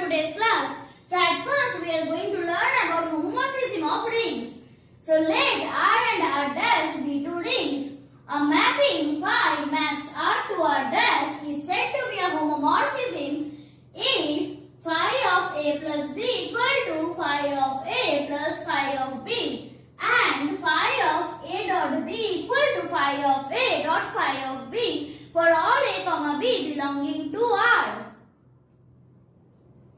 today's class. So at first we are going to learn about homomorphism of rings. So let R and R dash be two rings. A mapping phi maps R to R dash is said to be a homomorphism if phi of A plus B equal to phi of A plus phi of B and phi of A dot B equal to phi of A dot phi of B for all A comma B belonging to R.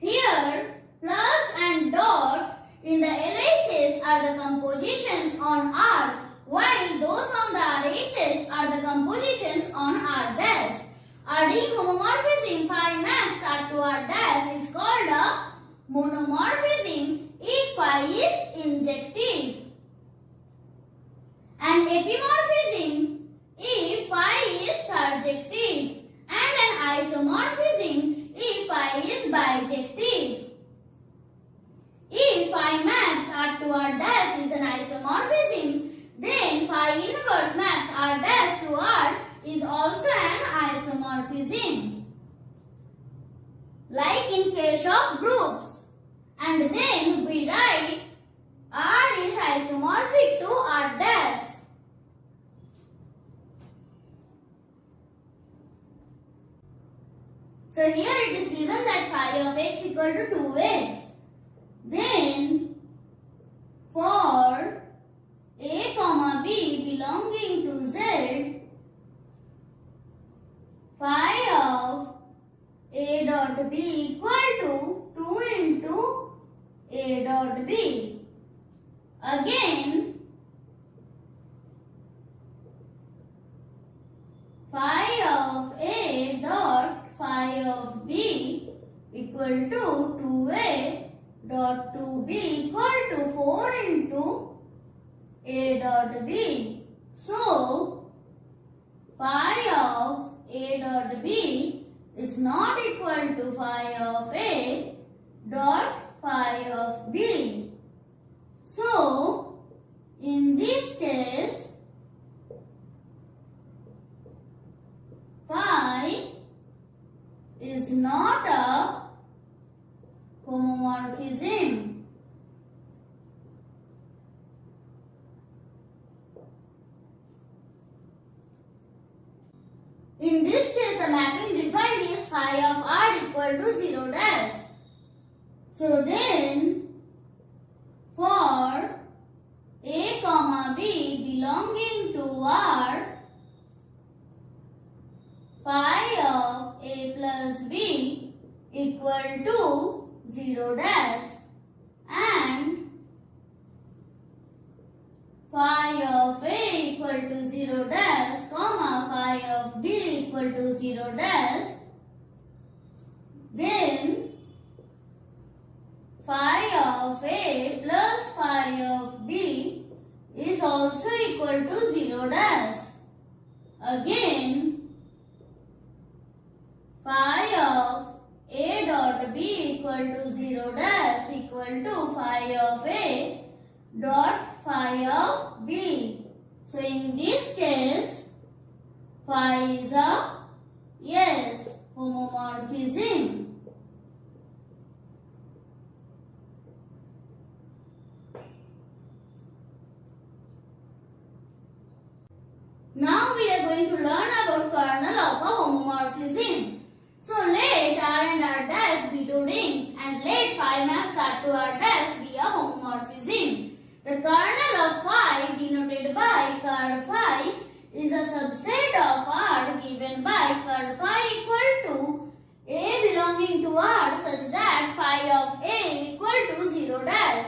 Here, plus and dot in the LHS are the compositions on R, while those on the RHS are the compositions on R dash. A ring homomorphism phi maps R to R dash is called a monomorphism if phi is injective, and epimorphism if phi is surjective, and an isomorphism if phi is bijective. If phi maps R to R dash is an isomorphism, then phi inverse maps R dash to R is also an isomorphism, like in case of groups. And then we write R is isomorphic to R dash. So here it is given that phi of x equal to 2x. Then for A comma B belonging to Z, phi of A dot B equal to 2 into A dot B. Again, phi of A dot phi of B equal to 2A dot 2B equal to 4 into A dot B. So, phi of A dot B is not equal to phi of A dot phi of B. So, in this case, phi is not a homomorphism. In this case, the mapping defined is phi of R equal to 0 dash. So then, for A comma B belonging to R, phi of A plus B equal to 0 dash, and phi of A equal to 0 dash, comma phi of B equal to 0 dash, then phi of A plus phi of B is also equal to 0 dash. Again, phi of A dot B equal to 0 dash equal to phi of A dot phi of B. So in this case, phi is a homomorphism. Now we are going to learn about kernel of a homomorphism. So let R and R dash be two rings and let phi maps R to R dash be a homomorphism. The kernel of phi denoted by curl phi is a subset of R given by curl phi equal to A belonging to R such that phi of A equal to 0 dash,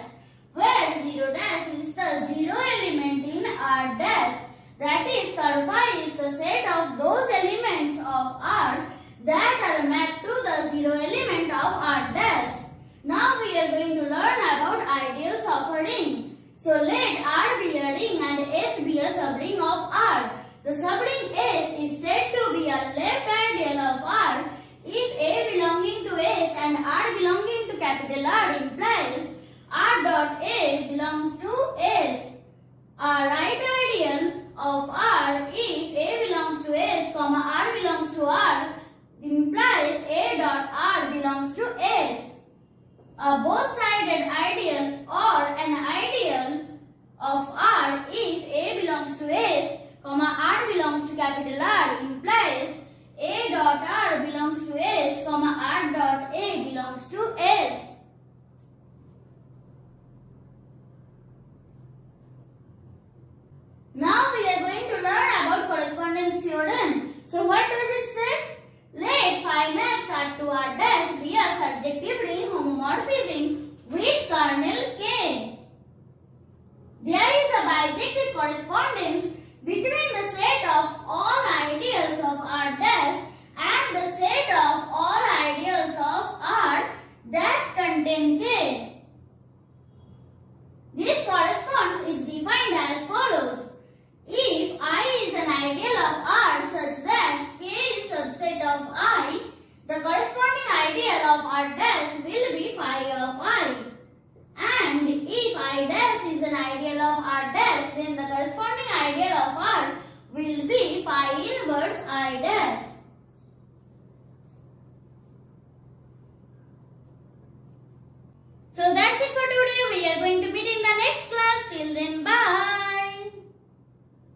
where 0 dash is the zero element in R dash. That is, curl phi is the set of those elements of R that are mapped to the zero element of R dash. Now we are going to learn about ideals of a ring. So let R be a ring and S be a subring of R. The subring S is said to be a left ideal of R if A belonging to S and R belonging to capital R implies R dot A belongs to S. A right ideal of R if A belongs to S, R belongs to R implies A dot R belongs to S. a both-sided ideal or an ideal of R if A belongs to S, R belongs to capital R implies A dot R belongs to S, R dot A belongs to S. Now we are going to learn about correspondence theorem. So what does it say? Let phi maps R2 R dash be a surjective ring homomorphism with kernel K. There is a bijective correspondence between the set of all ideals of R dash and the set of all ideals of R that contain K. This correspondence is defined as follows. If I is an ideal of R such that K is subset of I, the corresponding ideal of R dash will be phi of I. And if I dash is an ideal of R dash, then the corresponding ideal of R will be phi inverse I dash. So that's it for today. We are going to meet in the next class. Till then, bye.